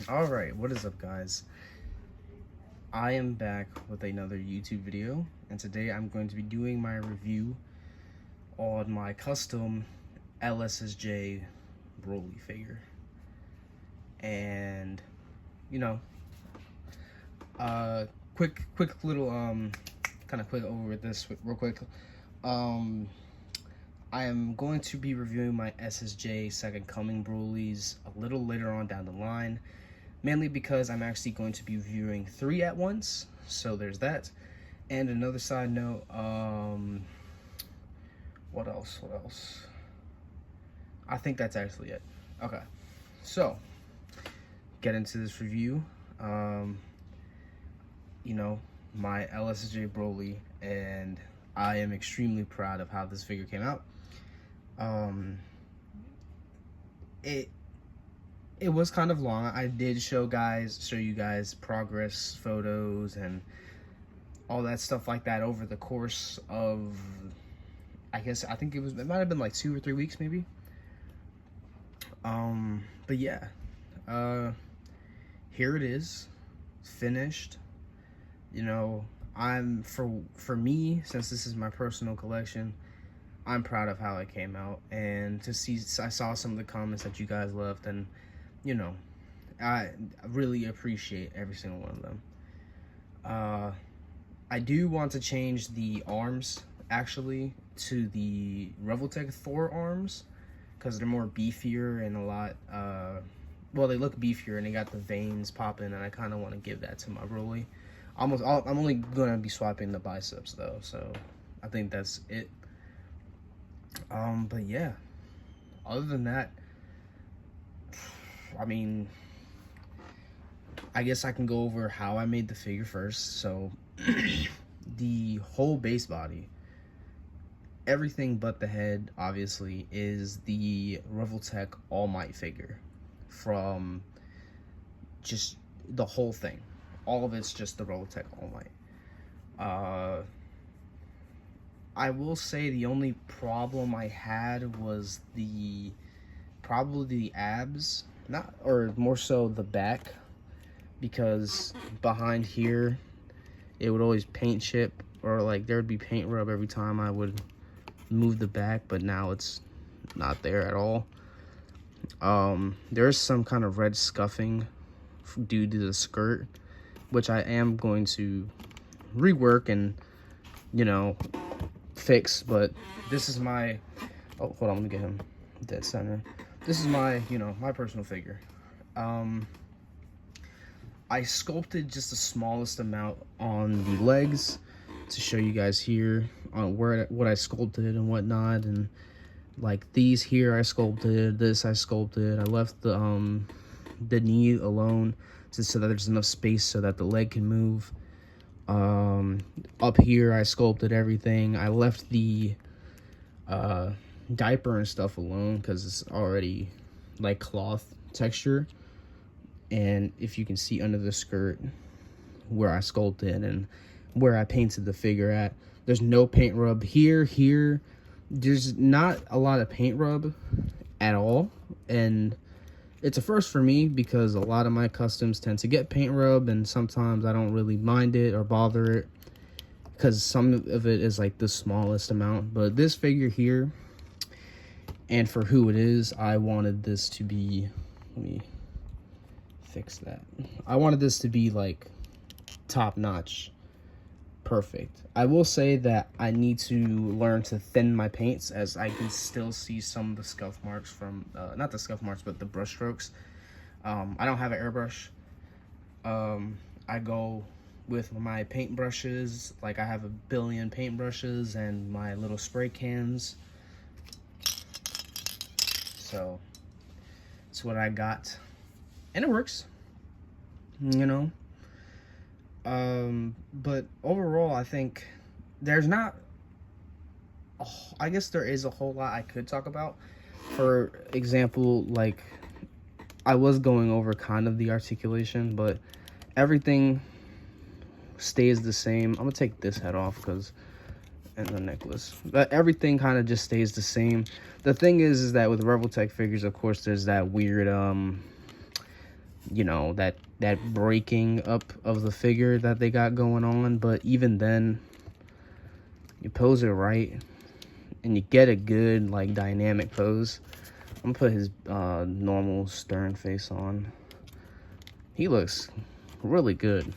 All right, what is up, guys? I am back with another YouTube video, and today I'm going to be doing my review on my custom LSSJ Broly figure. And you know, quick little kind of quick over with this real quick. I am going to be reviewing my SSJ Second Coming Broly's a little later on down the line, mainly because I'm actually going to be reviewing 3 at once, so there's that. And another side note, what else? I think that's actually it. Okay, so get into this review. You know, my LSSJ Broly, and I am extremely proud of how this figure came out. It was kind of long. I did show you guys progress photos and all that stuff like that over the course of, I think it might have been like 2 or 3 weeks maybe. But yeah, here it is, finished. You know, for me, since this is my personal collection, I'm proud of how it came out, and I saw some of the comments that you guys left, and you know, I really appreciate every single one of them. I do want to change the arms actually to the Revoltech Thor arms, because they're more beefier and a lot, well, they look beefier and they got the veins popping, and I kind of want to give that to my Broly. I'm only gonna be swapping the biceps though, so I think that's it. But yeah, other than that, I mean, I guess I can go over how I made the figure first. So the whole base body, everything but the head, obviously, is the Revoltech All Might figure, from just the whole thing. All of it's just the Revoltech All Might. I will say the only problem I had was probably the abs, or more so the back, because behind here it would always paint chip, or like there would be paint rub every time I would move the back, but now it's not there at all. There's some kind of red scuffing due to the skirt, which I am going to rework and, you know, fix. But this is my, oh, hold on, let me get him dead center. This is my, you know, my personal figure. I sculpted just the smallest amount on the legs to show you guys here on what I sculpted and whatnot. And like these here I sculpted, this I sculpted. I left the knee alone so that there's enough space so that the leg can move. Up here I sculpted everything. I left the diaper and stuff alone because it's already like cloth texture. And if you can see under the skirt where I sculpted and where I painted the figure at, there's no paint rub here. There's not a lot of paint rub at all, and it's a first for me because a lot of my customs tend to get paint rub, and sometimes I don't really mind it or bother it because some of it is like the smallest amount. But this figure here, and for who it is, I wanted this to be, let me fix that. I wanted this to be like top notch, perfect. I will say that I need to learn to thin my paints, as I can still see some of the scuff marks from, not the scuff marks, but the brush strokes. I don't have an airbrush. I go with my paint brushes. Like, I have a billion paint brushes and my little spray cans. So that's what I got, and it works, you know. But overall, I think there's not, I guess there is a whole lot I could talk about. For example, like, I was going over kind of the articulation, but everything stays the same. I'm gonna take this head off and the necklace, but everything kind of just stays the same. The thing is that with Revoltech figures, of course, there's that weird you know, that breaking up of the figure that they got going on. But even then, you pose it right and you get a good like dynamic pose. I'm gonna put his normal stern face on. He looks really good.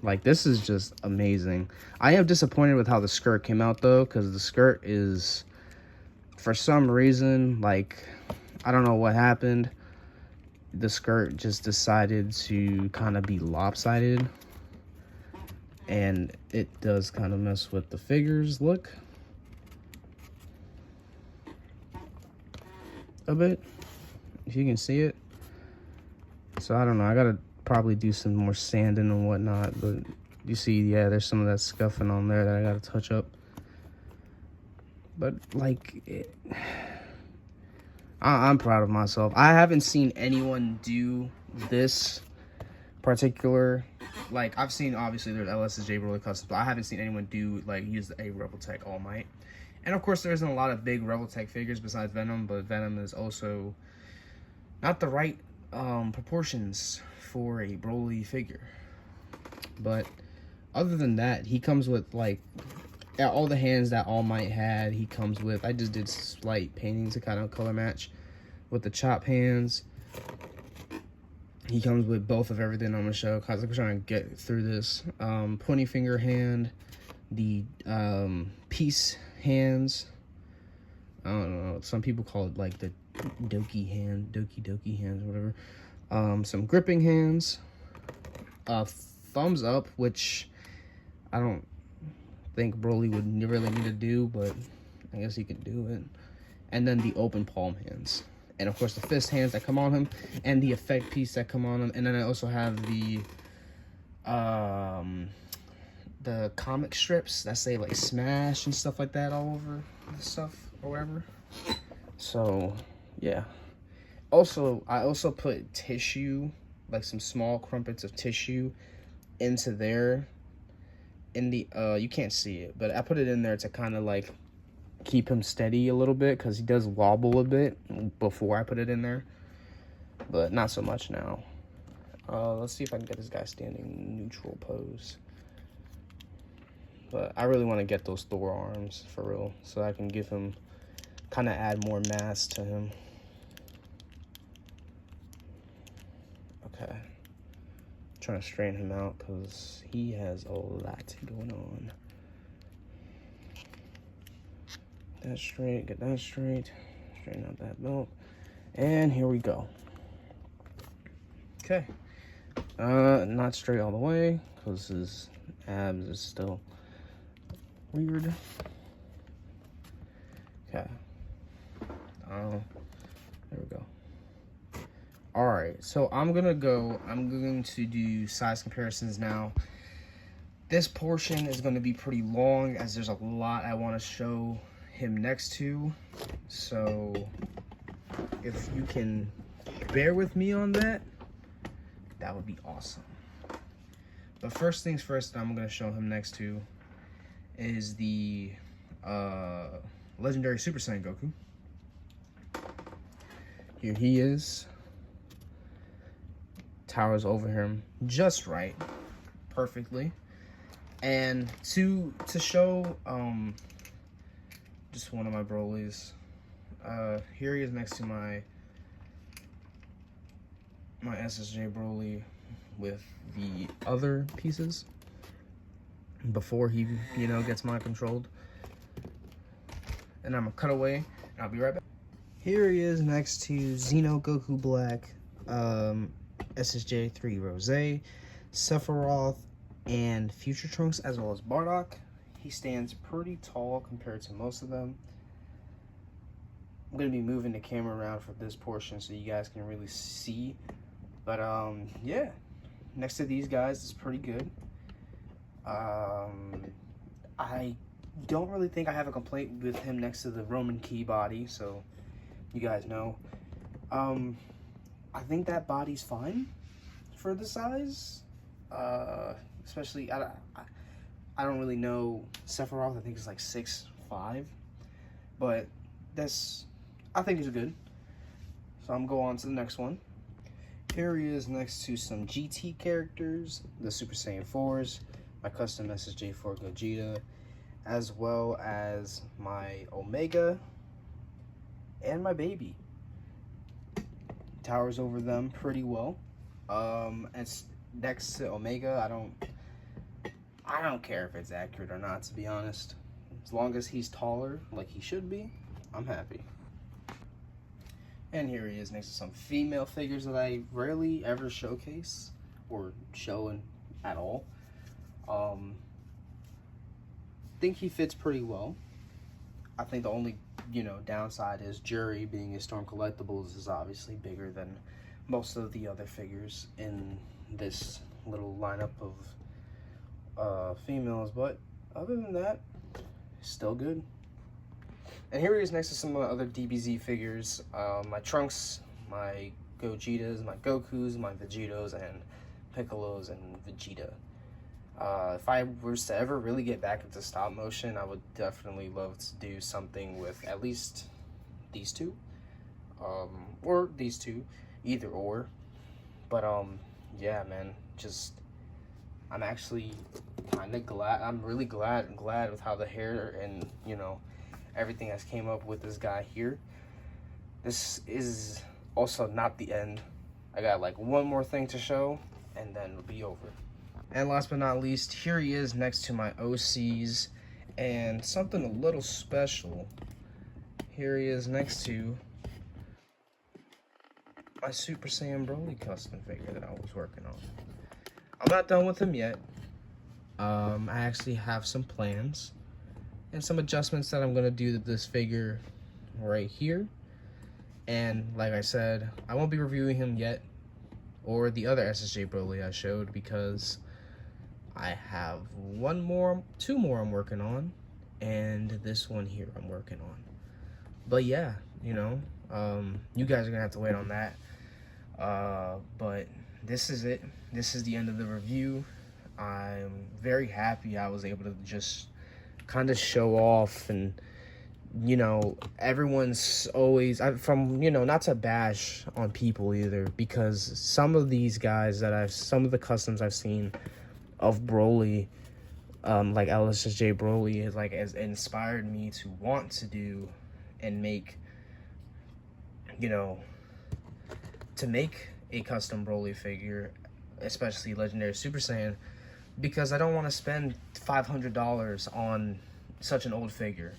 Like, this is just amazing. I am disappointed with how the skirt came out though, because the skirt is, for some reason, like, I don't know what happened. The skirt just decided to kind of be lopsided, and it does kind of mess with the figure's look a bit, if you can see it. So I don't know, I gotta probably do some more sanding and whatnot, but you see, yeah, there's some of that scuffing on there that I gotta touch up. But like, I'm proud of myself. I haven't seen anyone do this particular, like, I've seen, obviously, there's LSJ Broly Customs, but I haven't seen anyone do, like, use a Rebel Tech All Might. And, of course, there isn't a lot of big Rebel Tech figures besides Venom, but Venom is also not the right proportions for a Broly figure. But other than that, he comes with, like, all the hands that All Might had, he comes with. I just did slight paintings to kind of color match with the chop hands. He comes with both of everything I'm gonna show because I'm trying to get through this. Pointy finger hand, the peace hands. I don't know. Some people call it like the doki hands, whatever. Some gripping hands. Thumbs up, which I don't think Broly would really need to do, but I guess he can do it. And then the open palm hands. And of course the fist hands that come on him, and the effect piece that come on him. And then I also have the comic strips that say like Smash and stuff like that all over the stuff or whatever. So yeah. Also, I also put tissue, like some small crumpets of tissue into there. In the you can't see it, but I put it in there to kind of like keep him steady a little bit, because he does wobble a bit before I put it in there, but not so much now. Let's see if I can get this guy standing neutral pose. But I really want to get those Thor arms for real, so I can give him, kind of add more mass to him. Okay, trying to straighten him out because he has a lot going on. That straight, get that straight, straighten out that belt, and here we go. Okay, not straight all the way because his abs is still weird. Okay, there we go. All right, so I'm going to do size comparisons now. This portion is going to be pretty long as there's a lot I want to show him next to, so if you can bear with me on that, that would be awesome. But first things first, I'm going to show him next to is the legendary Super Saiyan Goku. Here he is. Towers over him just right, perfectly. And to show just one of my Brolys, here he is next to my SSJ Broly with the other pieces before he, you know, gets mind controlled. And I'm gonna cut away and I'll be right back. Here he is next to Xeno Goku Black, SSJ 3 Rose, Sephiroth, and Future Trunks, as well as Bardock. He stands pretty tall compared to most of them. I'm going to be moving the camera around for this portion so you guys can really see. But, yeah. Next to these guys is pretty good. I don't really think I have a complaint with him next to the Roman Key body, so you guys know. I think that body's fine for the size. Especially, I don't really know Sephiroth. I think it's like 6'5", but I think he's good. So I'm going on to the next one. Here he is next to some GT characters, the Super Saiyan 4s, my custom S.H.Figuarts Gogeta, as well as my Omega and my baby. Towers over them pretty well. It's next to Omega. I don't care if it's accurate or not, to be honest. As long as he's taller, like he should be, I'm happy. And here he is next to some female figures that I rarely ever showcase or show at all. Think he fits pretty well. I think the only, downside is Jury, being a Storm Collectibles, is obviously bigger than most of the other figures in this little lineup of females. But other than that, still good. And here he is next to some other DBZ figures. My Trunks, my Gogetas, my Gokus, my Vegetos, and Piccolos and Vegeta. If I was to ever really get back into stop motion, I would definitely love to do something with at least these two. Or these two, either or. But yeah, man, I'm actually kind of glad. I'm really glad with how the hair and everything has came up with this guy here. This is also not the end. I got like one more thing to show and then it'll be over. And last but not least, here he is next to my OCs, and something a little special. Here he is next to my Super Saiyan Broly custom figure that I was working on. I'm not done with him yet. I actually have some plans and some adjustments that I'm gonna do to this figure right here. And like I said, I won't be reviewing him yet, or the other SSJ Broly I showed, because I have two more I'm working on, and this one here I'm working on. But yeah, you guys are gonna have to wait on that. But this is it. This is the end of the review. I'm very happy I was able to just kind of show off, and everyone's always not to bash on people either, because some of these guys some of the customs I've seen of Broly, like LSSJ Broly, has inspired me to want to do and make to make a custom Broly figure, especially Legendary Super Saiyan, because I don't want to spend $500 on such an old figure.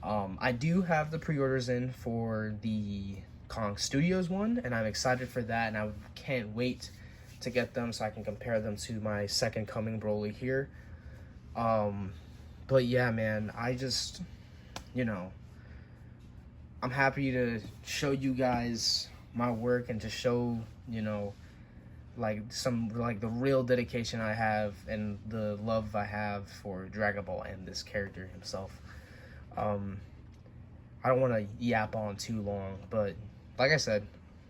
I do have the pre-orders in for the Kong Studios one, and I'm excited for that, and I can't wait to get them so I can compare them to my second coming Broly here. But yeah, man, I just, I'm happy to show you guys my work and to show, the real dedication I have and the love I have for Dragon Ball and this character himself. I don't want to yap on too long, but like I said,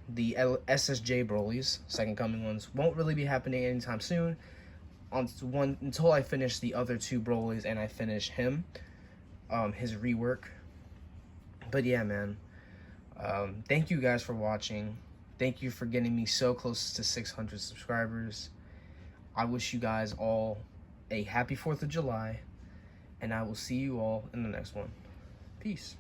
the SSJ Broly's second coming ones won't really be happening anytime soon until I finish the other two Broly's and I finish him, his rework. But yeah, man, thank you guys for watching. Thank you for getting me so close to 600 subscribers. I wish you guys all a happy 4th of July, and I will see you all in the next one. Peace.